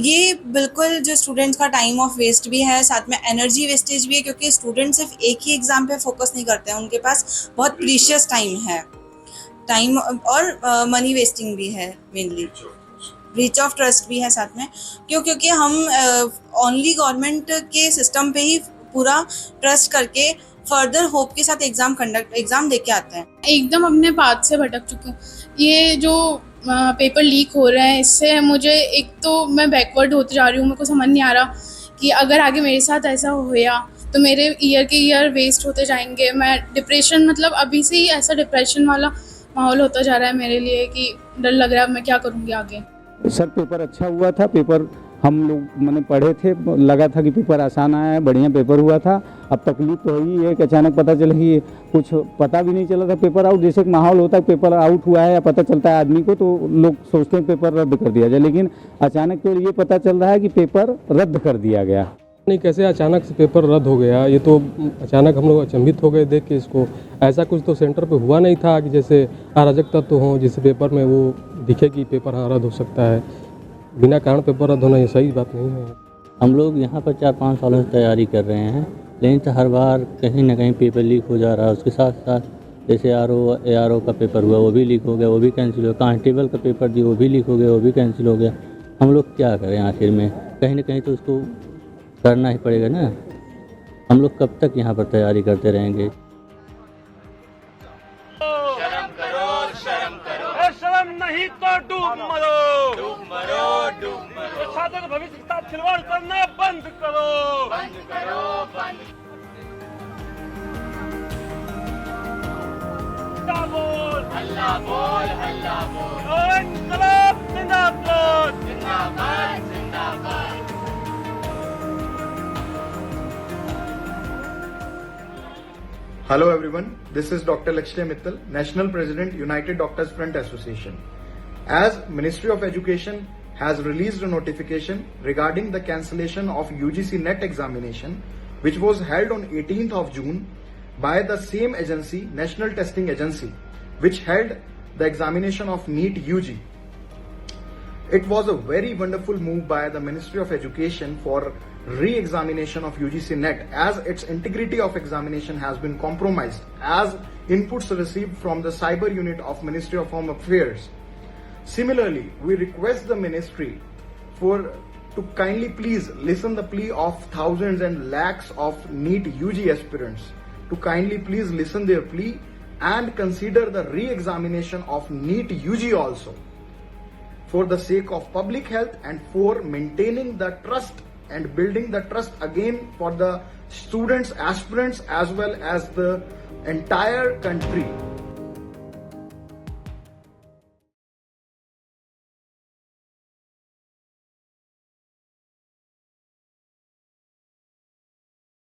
ये बिल्कुल जो स्टूडेंट्स का टाइम ऑफ वेस्ट भी है, साथ में एनर्जी वेस्टेज भी है, क्योंकि स्टूडेंट सिर्फ एक ही एग्जाम पे फोकस नहीं करते हैं, उनके पास बहुत प्रीशियस टाइम है, टाइम और मनी वेस्टिंग भी है मेनली, ब्रीच ऑफ ट्रस्ट भी है साथ में। क्योंकि हम ओनली गवर्नमेंट के सिस्टम पे ही पूरा ट्रस्ट करके फर्दर होप के साथ एग्जाम दे के आते हैं। एकदम अपने पाथ से भटक चुकी हूँ। ये जो पेपर लीक हो रहे हैं, इससे मुझे एक तो मैं बैकवर्ड होती जा रही हूँ। मेरे को समझ नहीं आ रहा कि अगर आगे मेरे साथ ऐसा होया तो मेरे ईयर के ईयर वेस्ट होते जाएंगे। मैं डिप्रेशन, मतलब अभी से ही ऐसा डिप्रेशन वाला माहौल होता जा रहा है मेरे लिए कि डर लग रहा है मैं क्या करूँगी आगे। सर पेपर अच्छा हुआ था, पेपर हम लोग मैंने पढ़े थे, लगा था कि पेपर आसान आया है, बढ़िया पेपर हुआ था। अब तकलीफ तो हुई है कि अचानक पता चला कि कुछ पता भी नहीं चला था पेपर आउट। जैसे एक माहौल होता है पेपर आउट हुआ है या पता चलता है आदमी को तो लोग सोचते हैं पेपर रद्द कर दिया जाए, लेकिन अचानक तो ये पता चल रहा है कि पेपर रद्द कर दिया गया। नहीं, कैसे अचानक से पेपर रद्द हो गया, ये तो अचानक हम लोग अचंभित हो गए देख के इसको। ऐसा कुछ तो सेंटर पे हुआ नहीं था कि जैसे अराजक तत्व हों जिस पेपर में वो दिखे कि पेपर रद्द हो सकता है। बिना कारण पेपर रद्द होना ये सही बात नहीं है। हम लोग यहाँ पर 4-5 सालों से तैयारी कर रहे हैं, लेकिन तो हर बार कहीं ना कहीं पेपर लीक हो जा रहा है। उसके साथ साथ जैसे ARO का पेपर हुआ वो भी लीक हो गया, वो भी कैंसिल हो गया। कांस्टेबल का पेपर दिया वो भी लीक हो गया, वो भी कैंसिल हो गया। हम लोग क्या करें आखिर में, कहीं ना कहीं तो उसको करना ही पड़ेगा ना। हम लोग कब तक यहाँ पर तैयारी करते रहेंगे। शर्म करो, शर्म करो, शर्म नहीं तो डूब मरो, डूब मरो, डूब मरो। छात्रों के भविष्य के साथ खिलवाड़ करना बंद करो, बंद करो, बंद। बोल हल्ला बोल, हल्ला बोल। इनकलाब जिंदाबाद, जिंदाबाद, जिंदाबाद। Hello everyone, this is Dr. Lakshya Mittal, National President, United Doctors Front Association. As Ministry of Education has released a notification regarding the cancellation of UGC NET examination, which was held on 18th of June by the same agency, National Testing Agency, which held the examination of NEET UG. It was a very wonderful move by the Ministry of Education for re-examination of UGC NET, as its integrity of examination has been compromised, as inputs received from the cyber unit of Ministry of Home Affairs. Similarly, we request the ministry to kindly please listen the plea of thousands and lakhs of NEET UG aspirants, to kindly please listen their plea and consider the re-examination of NEET UG also, for the sake of public health and for maintaining the trust and building the trust again for the students, aspirants, as well as the entire country.